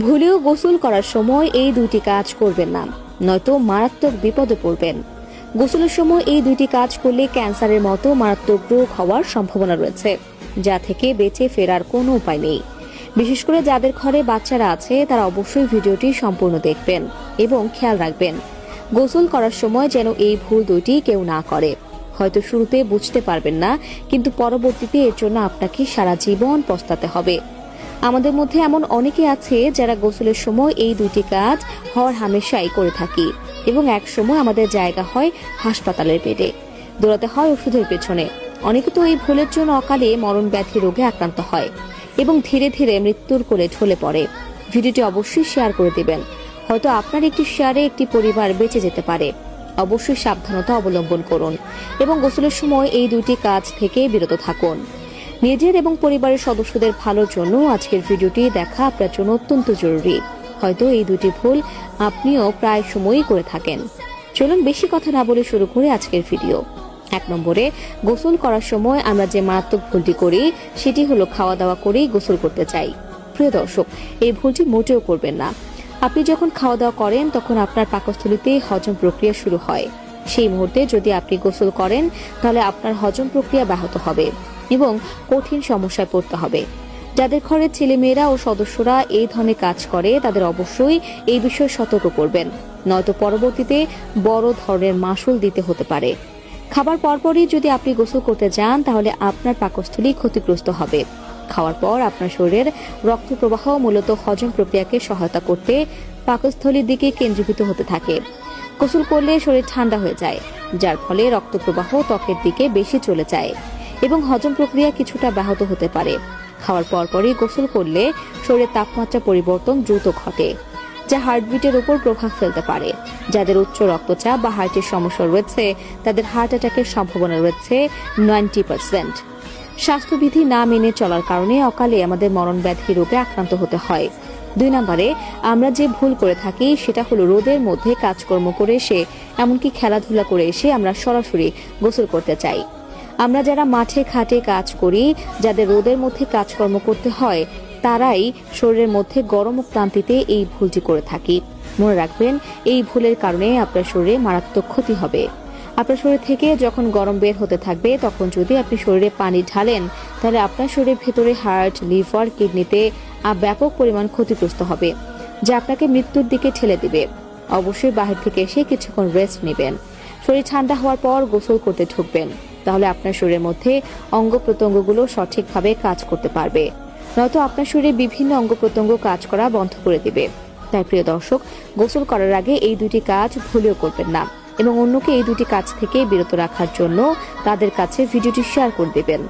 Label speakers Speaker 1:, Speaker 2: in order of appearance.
Speaker 1: ভুলেও গোসল করার সময় এই দুইটি কাজ করবেন না, নয়তো মারাত্মক বিপদে পড়বেন। গোসলের সময় এই দুইটি কাজ করলে ক্যান্সারের মতো মারাত্মক রোগ হওয়ার সম্ভাবনা রয়েছে, যা থেকে বেঁচে ফেরার কোনো উপায় নেই। বিশেষ করে যাদের ঘরে বাচ্চারা আছে তারা অবশ্যই ভিডিওটি সম্পূর্ণ দেখবেন এবং খেয়াল রাখবেন গোসল করার সময় যেন এই ভুল দুইটি কেউ না করে। হয়তো শুরুতে বুঝতে পারবেন না, কিন্তু পরবর্তীতে এর জন্য আপনাকে সারা জীবন পস্তাতে হবে। আমাদের মধ্যে এমন অনেকে আছে যারা গোসলের সময় এই দুইটি কাজ হর হামেশাই করে থাকি এবং এক সময় আমাদের জায়গা হয় হাসপাতালের বেডে, দৌড়াতে হয় ওষুধের পেছনে। অনেকে তো এই ভুলের জন্য অকালে মরণ ব্যাধি রোগে আক্রান্ত হয় এবং ধীরে ধীরে মৃত্যুর কোলে ঢলে পড়ে। ভিডিওটি অবশ্যই শেয়ার করে দিবেন, হয়তো আপনার একটি শেয়ারে একটি পরিবার বেঁচে যেতে পারে। অবশ্যই সাবধানতা অবলম্বন করুন এবং গোসলের সময় এই দুইটি কাজ থেকে বিরত থাকুন। নিজের এবং পরিবারের সদস্যদের ভালোর জন্য আজকের ভিডিওটি দেখা আপনার জন্য অত্যন্ত জরুরি। হয়তো এই দুটি ভুল আপনিও প্রায় সময়ই করে থাকেন। চলুন বেশি কথা না বলে শুরু করে আজকের ভিডিও। 1 নম্বরে, গোসল করার সময় আমরা যে মারাত্মক ভুলটি করি সেটি হলো খাওয়া দাওয়া করেই গোসল করতে চাই। প্রিয় দর্শক, এই ভুলটি মোটেও করবেন না। আপনি যখন খাওয়া দাওয়া করেন তখন আপনার পাকস্থলীতে হজম প্রক্রিয়া শুরু হয়। সেই মুহূর্তে যদি আপনি গোসল করেন তাহলে আপনার হজম প্রক্রিয়া ব্যাহত হবে এবং কঠিন সমস্যায় পড়তে হবে। যাদের ঘরের ছেলেমেয়েরা ও সদস্যরা এই ধরনের কাজ করে তাদের অবশ্যই এই বিষয়ে সতর্ক করবেন, নয়তো পরবর্তীতে বড় ধরনের মাসুল দিতে হতে পারে। খাবার পরপরই যদি আপনি গোসল করতে যান তাহলে আপনার পাকস্থলী ক্ষতিগ্রস্ত হবে। খাওয়ার পর আপনার শরীরের রক্ত প্রবাহ মূলত হজম প্রক্রিয়াকে সহায়তা করতে পাকস্থলীর দিকে কেন্দ্রীভূত হতে থাকে। গোসল করলে শরীর ঠান্ডা হয়ে যায়, যার ফলে রক্ত প্রবাহ ত্বকের দিকে বেশি চলে যায় এবং হজম প্রক্রিয়া কিছুটা ব্যাহত হতে পারে। খাওয়ার পরপরই গোসল করলে শরীরের তাপমাত্রা পরিবর্তন দ্রুত ঘটে, যা হার্টবিটের উপর প্রভাব ফেলতে পারে। যাদের উচ্চ রক্তচাপ বা হার্টের সমস্যা রয়েছে তাদের হার্ট অ্যাটাকের সম্ভাবনা রয়েছে 90%। স্বাস্থ্যবিধি না মেনে চলার কারণে অকালে আমাদের মরণ ব্যাধি রোগে আক্রান্ত হতে হয়। 2 নম্বরে, আমরা যে ভুল করে থাকি সেটা হলো রোদের মধ্যে কাজকর্ম করে এসে, এমনকি খেলাধুলা করে এসে আমরা সরাসরি গোসল করতে চাই। আমরা যারা মাঠে ঘাটে কাজ করি, যাদের রোদের মধ্যে কাজকর্ম করতে হয়, তারাই শরীরের মধ্যে গরম ও ক্লান্তিতে এই ভুলটি করে থাকি। মনে রাখবেন, এই ভুলের কারণে আপনার শরীরে মারাত্মক ক্ষতি হবে। আপনার শরীর থেকে যখন গরম বের হতে থাকবে তখন যদি আপনি শরীরে পানি ঢালেন তাহলে আপনার শরীরের ভেতরে হার্ট, লিভার, কিডনিতে ব্যাপক পরিমাণ ক্ষতিগ্রস্ত হবে, যা আপনাকে মৃত্যুর দিকে ঠেলে দিবে। অবশ্যই বাহির থেকে এসে কিছুক্ষণ রেস্ট নেবেন। শরীর ঠান্ডা হওয়ার পর গোসল করতে ঢুকবেন, তাহলে আপনার শরীরের মধ্যে অঙ্গ প্রত্যঙ্গগুলো সঠিকভাবে কাজ করতে পারবে, নয়তো আপনার শরীরে বিভিন্ন অঙ্গ প্রত্যঙ্গ কাজ করা বন্ধ করে দিবে। তাই প্রিয় দর্শক, গোসল করার আগে এই দুটি কাজ ভুলেও করবেন না এবং অন্যকে এই দুটি কাজ থেকে বিরত রাখার জন্য তাদের কাছে ভিডিওটি শেয়ার করে দেবেন।